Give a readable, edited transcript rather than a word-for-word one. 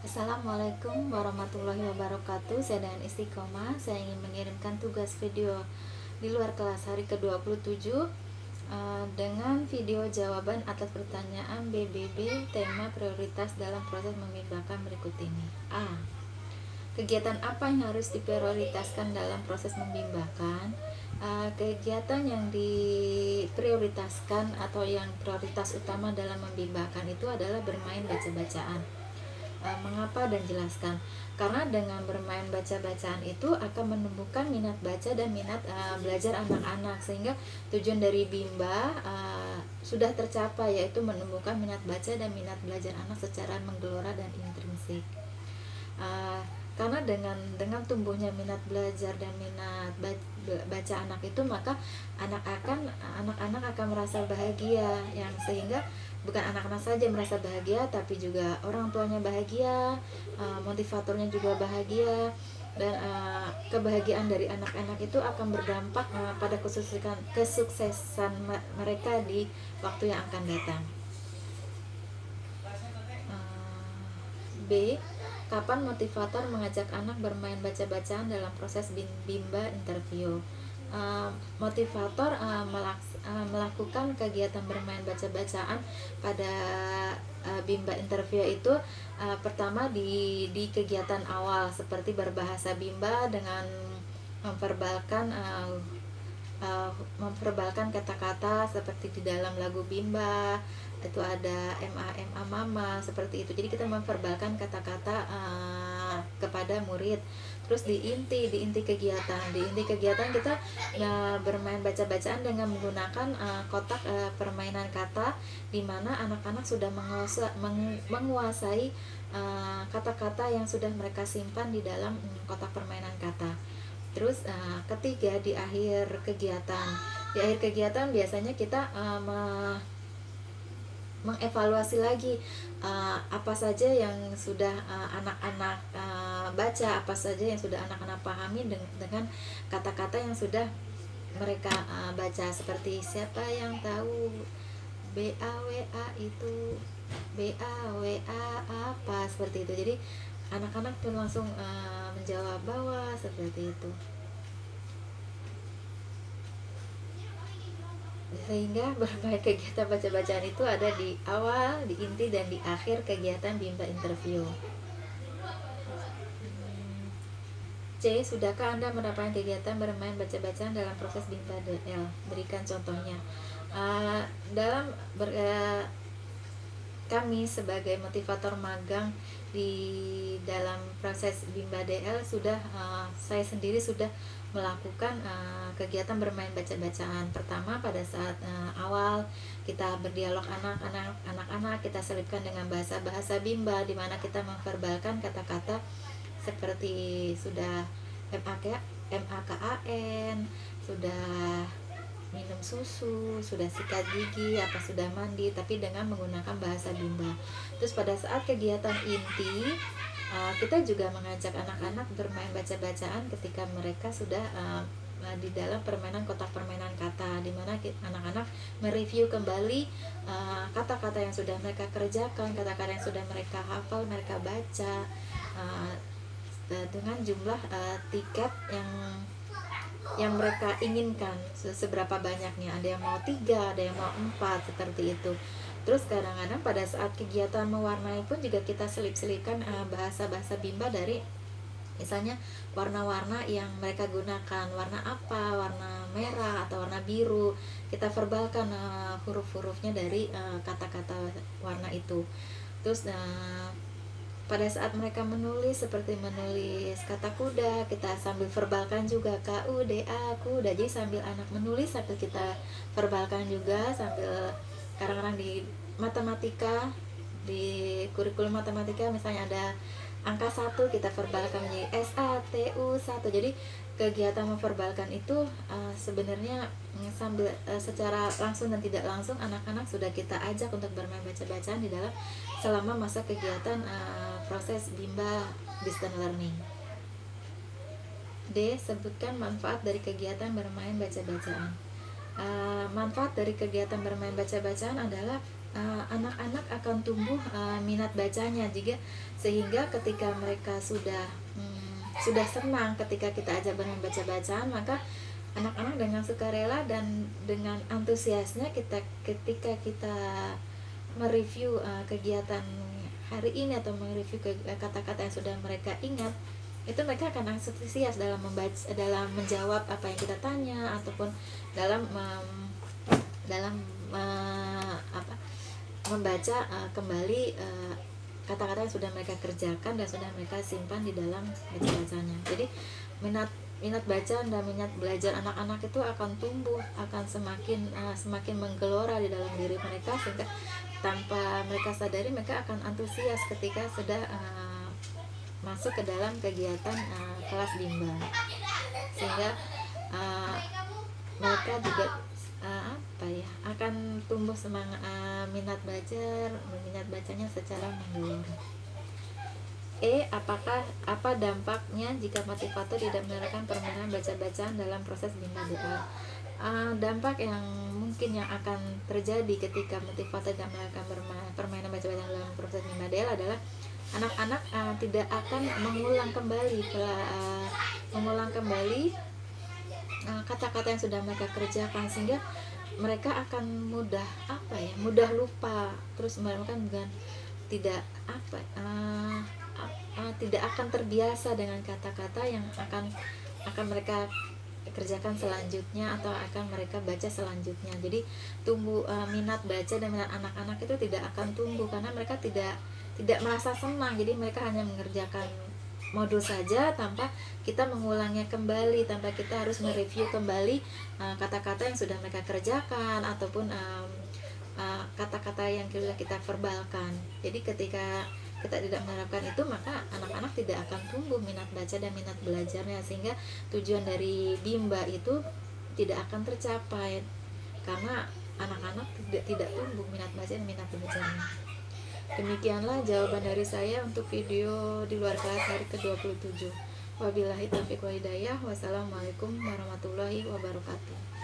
Assalamualaikum warahmatullahi wabarakatuh. Saya dengan Istiqomah. Saya ingin mengirimkan tugas video di luar kelas hari ke-27 dengan video jawaban atas pertanyaan BBB tema prioritas dalam proses membimbangkan berikut ini. A. Kegiatan apa yang harus diprioritaskan dalam proses membimbangkan? Kegiatan yang diprioritaskan atau yang prioritas utama dalam membimbangkan itu adalah bermain baca-bacaan. Mengapa dan jelaskan? Karena dengan bermain baca-bacaan itu akan menumbuhkan minat baca dan minat belajar anak-anak, sehingga tujuan dari Bimba sudah tercapai, yaitu menumbuhkan minat baca dan minat belajar anak secara menggelora dan intrinsik. Karena dengan tumbuhnya minat belajar dan minat baca anak itu, maka anak-anak akan merasa bahagia, yang sehingga bukan anak-anak saja merasa bahagia, tapi juga orang tuanya bahagia, motivatornya juga bahagia, dan kebahagiaan dari anak-anak itu akan berdampak pada kesuksesan mereka di waktu yang akan datang. B. Kapan motivator mengajak anak bermain baca-bacaan dalam proses Bimba interview? Motivator melakukan kegiatan bermain baca-bacaan pada Bimba interview itu pertama di kegiatan awal, seperti berbahasa Bimba dengan memperbalkan kata-kata seperti di dalam lagu Bimba itu ada MA mama, seperti itu. Jadi kita memperbalkan kata-kata kepada murid. Terus di inti kegiatan kita bermain baca-bacaan dengan menggunakan kotak permainan kata, di mana anak-anak sudah menguasai kata-kata yang sudah mereka simpan di dalam kotak permainan kata. Terus ketiga, di akhir kegiatan biasanya kita mengevaluasi lagi apa saja yang sudah anak-anak baca, apa saja yang sudah anak-anak pahami dengan kata-kata yang sudah mereka baca, seperti siapa yang tahu BAWA itu, BAWA apa, seperti itu. Jadi anak-anak pun langsung menjawab bahwa seperti itu, sehingga berbagai kegiatan baca-bacaan itu ada di awal, di inti, dan di akhir kegiatan Bimba interview. C. Sudahkah Anda mendapatkan kegiatan bermain baca-bacaan dalam proses Bimba DL? Berikan contohnya. Kami sebagai motivator magang di dalam proses Bimba DL saya sendiri sudah melakukan kegiatan bermain baca-bacaan. Pertama, pada saat awal kita berdialog anak-anak, kita selipkan dengan bahasa Bimba, di mana kita memverbalkan kata-kata seperti sudah MAKAN, sudah minum susu, sudah sikat gigi, apa sudah mandi, tapi dengan menggunakan bahasa Bimba. Terus pada saat kegiatan inti, kita juga mengajak anak-anak bermain baca-bacaan ketika mereka sudah di dalam permainan kotak permainan kata, di mana anak-anak mereview kembali kata-kata yang sudah mereka kerjakan, kata-kata yang sudah mereka hafal, mereka baca dengan jumlah tiket yang mereka inginkan, seberapa banyaknya, ada yang mau 3, ada yang mau 4, seperti itu. Terus kadang-kadang pada saat kegiatan mewarnai pun juga kita selip-selipkan bahasa-bahasa Bimba dari misalnya warna-warna yang mereka gunakan, warna apa, warna merah atau warna biru, kita verbalkan huruf-hurufnya dari kata-kata warna itu. Terus pada saat mereka menulis, seperti menulis kata kuda, kita sambil verbalkan juga KUDA, kuda. Jadi sambil anak menulis sambil kita verbalkan juga, sambil kadang-kadang di matematika, di kurikulum matematika misalnya ada angka 1, kita verbalkan menjadi SATU1. Jadi kegiatan memverbalkan itu sebenarnya sambil secara langsung dan tidak langsung anak-anak sudah kita ajak untuk bermain baca-bacaan di dalam selama masa kegiatan proses Bimba Distance Learning. D. Sebutkan manfaat dari kegiatan bermain baca-bacaan. Manfaat dari kegiatan bermain baca-bacaan adalah anak-anak akan tumbuh minat bacanya juga, sehingga ketika mereka sudah senang ketika kita ajak membaca bacaan, maka anak-anak dengan sukarela dan dengan antusiasnya ketika kita mereview kegiatan hari ini atau mereview kata-kata yang sudah mereka ingat, itu mereka akan antusias dalam membaca, dalam menjawab apa yang kita tanya, ataupun dalam membaca kembali kata-kata yang sudah mereka kerjakan dan sudah mereka simpan di dalam baca-bacanya. Jadi minat baca dan minat belajar anak-anak itu akan tumbuh, akan semakin menggelora di dalam diri mereka, sehingga tanpa mereka sadari mereka akan antusias ketika sudah masuk ke dalam kegiatan kelas bimbel, sehingga mereka juga akan tumbuh semangat, minat bacanya secara menyeluruh. Apa dampaknya jika motivator tidak menerapkan permainan baca-bacaan dalam proses bimbel DA? Dampak yang mungkin yang akan terjadi ketika motivator tidak menerapkan permainan baca-bacaan dalam proses bimbel DA adalah anak-anak tidak akan mengulang kembali kata-kata yang sudah mereka kerjakan, sehingga mereka akan mudah lupa, terus mereka tidak akan terbiasa dengan kata-kata yang akan mereka kerjakan selanjutnya atau akan mereka baca selanjutnya. Jadi minat baca dan minat anak-anak itu tidak akan tumbuh karena mereka tidak merasa senang. Jadi mereka hanya mengerjakan modul saja tanpa kita mengulangnya kembali, tanpa kita harus mereview kembali kata-kata yang sudah mereka kerjakan ataupun kata-kata yang kita verbalkan. Jadi ketika kita tidak menerapkan itu, maka anak-anak tidak akan tumbuh minat baca dan minat belajarnya, sehingga tujuan dari Bimba itu tidak akan tercapai karena anak-anak tidak tumbuh minat baca dan minat belajarnya. Demikianlah jawaban dari saya untuk video di luar kelas hari ke-27. Wabillahi taufiq wa hidayah. Wassalamualaikum warahmatullahi wabarakatuh.